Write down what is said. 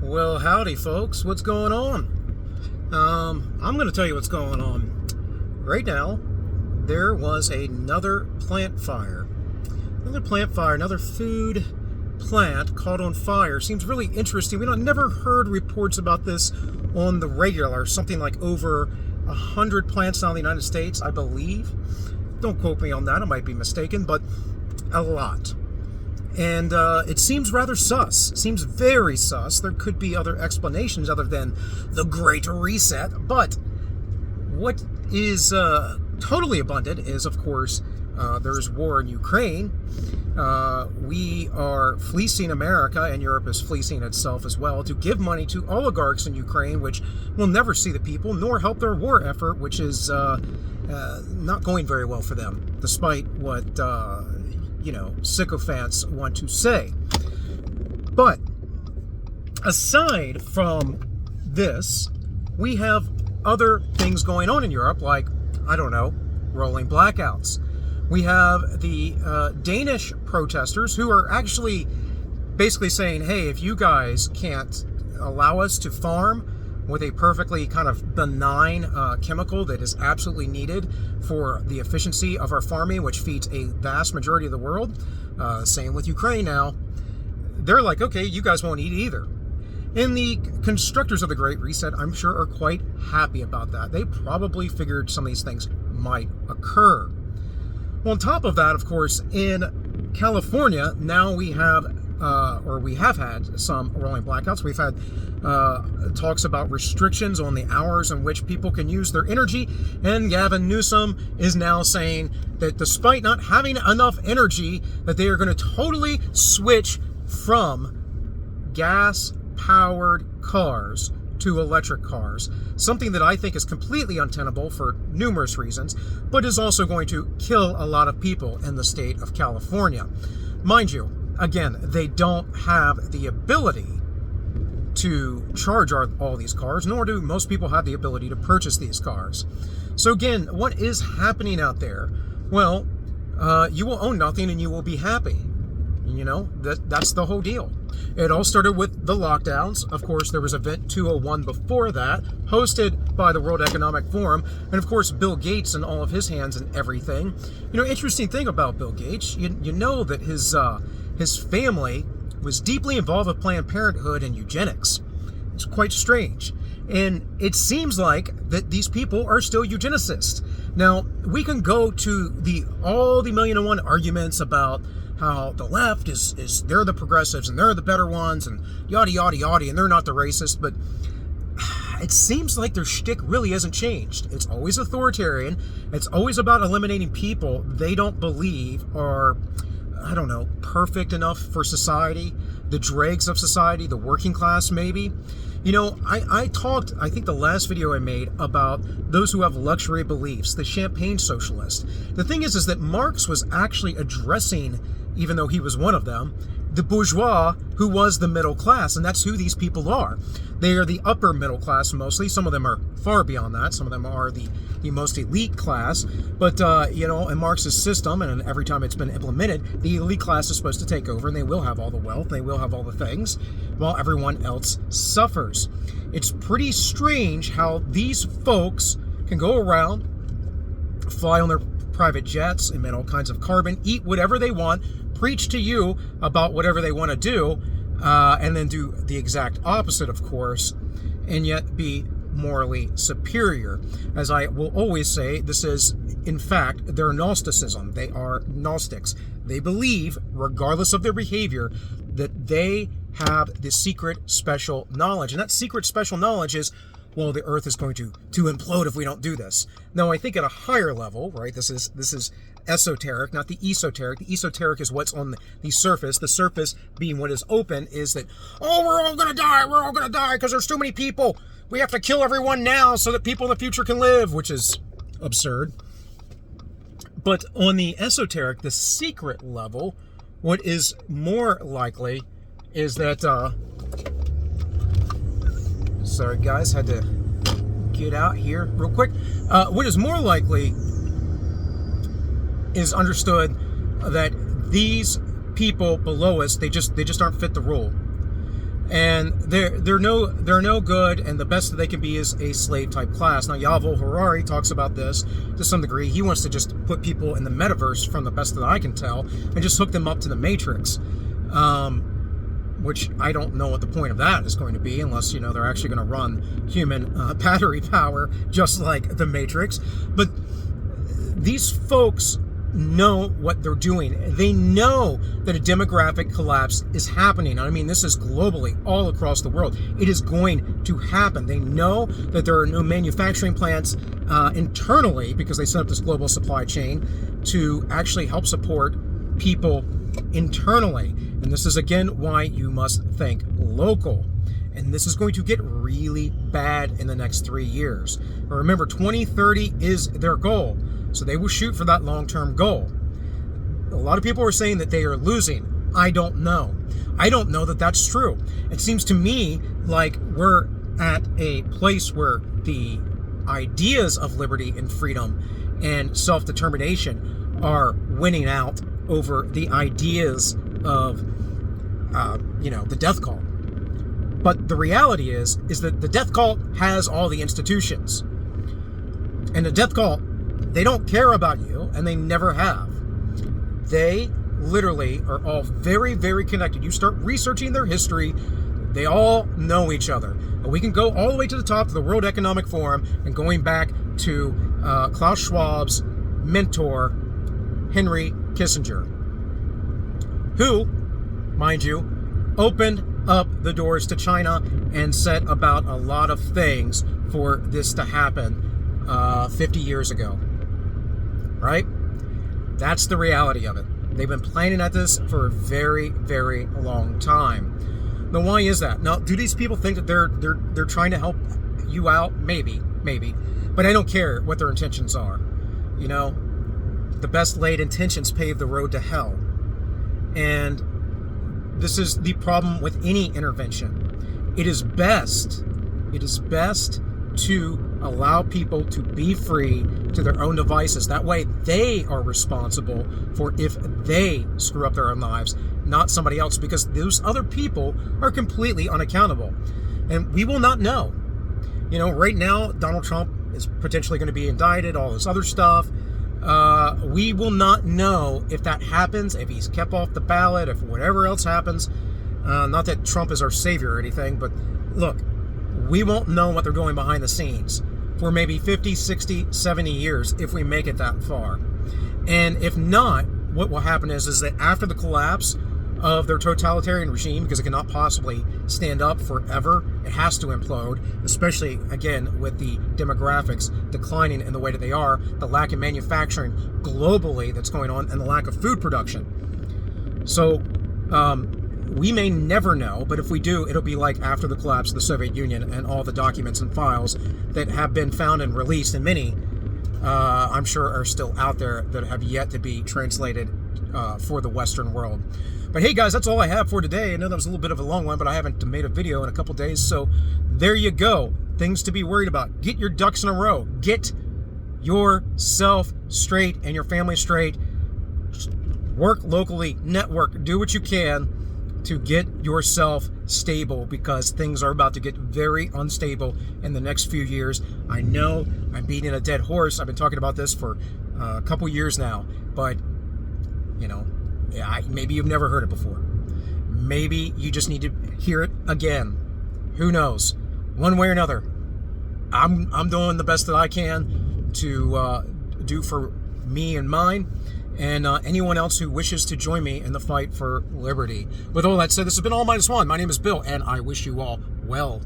Well, howdy, folks. What's going on? I'm going to tell you what's going on. Right now, there was another plant fire. Another food plant caught on fire. Seems really interesting. Never heard reports about this on the regular. Something like over 100 plants now in the United States, I believe. Don't quote me on that. I might be mistaken, but a lot. And it seems rather sus. Seems very sus. There could be other explanations other than the Great Reset. But what is totally abundant is, of course, there's war in Ukraine. We are fleecing America, and Europe is fleecing itself as well, to give money to oligarchs in Ukraine, which will never see the people, nor help their war effort, which is not going very well for them, despite what sycophants want to say. But aside from this, we have other things going on in Europe, like, I don't know, rolling blackouts. We have the Danish protesters who are actually basically saying, hey, if you guys can't allow us to farm with a perfectly kind of benign chemical that is absolutely needed for the efficiency of our farming, which feeds a vast majority of the world. Same with Ukraine now. They're like, okay, you guys won't eat either. And the constructors of the Great Reset, I'm sure, are quite happy about that. They probably figured some of these things might occur. Well, on top of that, of course, in California, now we have had some rolling blackouts. We've had talks about restrictions on the hours in which people can use their energy. And Gavin Newsom is now saying that despite not having enough energy, that they are going to totally switch from gas-powered cars to electric cars. Something that I think is completely untenable for numerous reasons, but is also going to kill a lot of people in the state of California. Mind you, again, they don't have the ability to charge all these cars, nor do most people have the ability to purchase these cars. So again, what is happening out there? Well, you will own nothing and you will be happy. That's the whole deal. It all started with the lockdowns. Of course, there was Event 201 before that, hosted by the World Economic Forum, and of course, Bill Gates and all of his hands and everything. Interesting thing about Bill Gates, you know that his family was deeply involved with Planned Parenthood and eugenics. It's quite strange. And it seems like that these people are still eugenicists. Now, we can go to all the million and one arguments about how the left is they're the progressives and they're the better ones and yada, yada, yada, and they're not the racists. But it seems like their shtick really hasn't changed. It's always authoritarian. It's always about eliminating people they don't believe are, I don't know, perfect enough for society, the dregs of society, the working class maybe. I talked, I think the last video I made, about those who have luxury beliefs, the champagne socialists. The thing is that Marx was actually addressing, even though he was one of them, the bourgeois who was the middle class, and that's who these people are. They are the upper middle class mostly. Some of them are far beyond that. Some of them are the most elite class. But, in Marx's system, and every time it's been implemented, the elite class is supposed to take over, and they will have all the wealth, they will have all the things, while everyone else suffers. It's pretty strange how these folks can go around, fly on their private jets, emit all kinds of carbon, eat whatever they want, preach to you about whatever they want to do, and then do the exact opposite, of course, and yet be morally superior. As I will always say, this is, in fact, their Gnosticism. They are Gnostics. They believe, regardless of their behavior, that they have the secret special knowledge. And that secret special knowledge is, well, the earth is going to implode if we don't do this. Now, I think at a higher level, right, this is esoteric, not the esoteric. The esoteric is what's on the surface. The surface being what is open is that, oh, we're all going to die because there's too many people. We have to kill everyone now so that people in the future can live, which is absurd. But on the esoteric, the secret level, what is more likely is that, sorry guys, had to get out here real quick. What is more likely is understood that these people below us, they just aren't fit the role. And they're no good, and the best that they can be is a slave type class. Now Yuval Harari talks about this to some degree. He wants to just put people in the metaverse, from the best that I can tell, and just hook them up to the Matrix, which I don't know what the point of that is going to be, unless they're actually going to run human battery power just like the Matrix. But these folks know what they're doing. They know that a demographic collapse is happening. I mean, this is globally, all across the world. It is going to happen. They know that there are no manufacturing plants internally, because they set up this global supply chain to actually help support people internally. And this is again why you must think local. And this is going to get really bad in the next 3 years. But remember, 2030 is their goal. So they will shoot for that long-term goal. A lot of people are saying that they are losing. I don't know. I don't know that that's true. It seems to me like we're at a place where the ideas of liberty and freedom and self-determination are winning out over the ideas of, the death cult. But the reality is that the death cult has all the institutions. And the death cult, they don't care about you, and they never have. They literally are all very, very connected. You start researching their history, they all know each other. And we can go all the way to the top of the World Economic Forum, and going back to Klaus Schwab's mentor, Henry Kissinger, who, mind you, opened up the doors to China and set about a lot of things for this to happen 50 years ago. Right? That's the reality of it. They've been planning at this for a very, very long time. Now, why is that? Now, do these people think that they're trying to help you out? Maybe. But I don't care what their intentions are. The best laid intentions pave the road to hell. And this is the problem with any intervention. It is best to allow people to be free to their own devices. That way they are responsible for if they screw up their own lives, not somebody else, because those other people are completely unaccountable. And we will not know. Right now, Donald Trump is potentially going to be indicted, all this other stuff. We will not know if that happens, if he's kept off the ballot, if whatever else happens. Not that Trump is our savior or anything, but look, we won't know what they're doing behind the scenes for maybe 50, 60, 70 years if we make it that far. And if not, what will happen is that after the collapse of their totalitarian regime, because it cannot possibly stand up forever, it has to implode, especially, again, with the demographics declining in the way that they are, the lack of manufacturing globally that's going on, and the lack of food production. So, we may never know, but if we do, it'll be like after the collapse of the Soviet Union and all the documents and files that have been found and released, and many, I'm sure, are still out there that have yet to be translated for the Western world. But hey guys, that's all I have for today. I know that was a little bit of a long one, but I haven't made a video in a couple days, so there you go. Things to be worried about. Get your ducks in a row. Get yourself straight and your family straight. Work locally, network, do what you can to get yourself stable, because things are about to get very unstable in the next few years. I know I'm beating a dead horse. I've been talking about this for a couple years now, but maybe you've never heard it before. Maybe you just need to hear it again. Who knows? One way or another, I'm doing the best that I can to do for me and mine, and anyone else who wishes to join me in the fight for liberty. With all that said, this has been All Minus One. My name is Bill, and I wish you all well.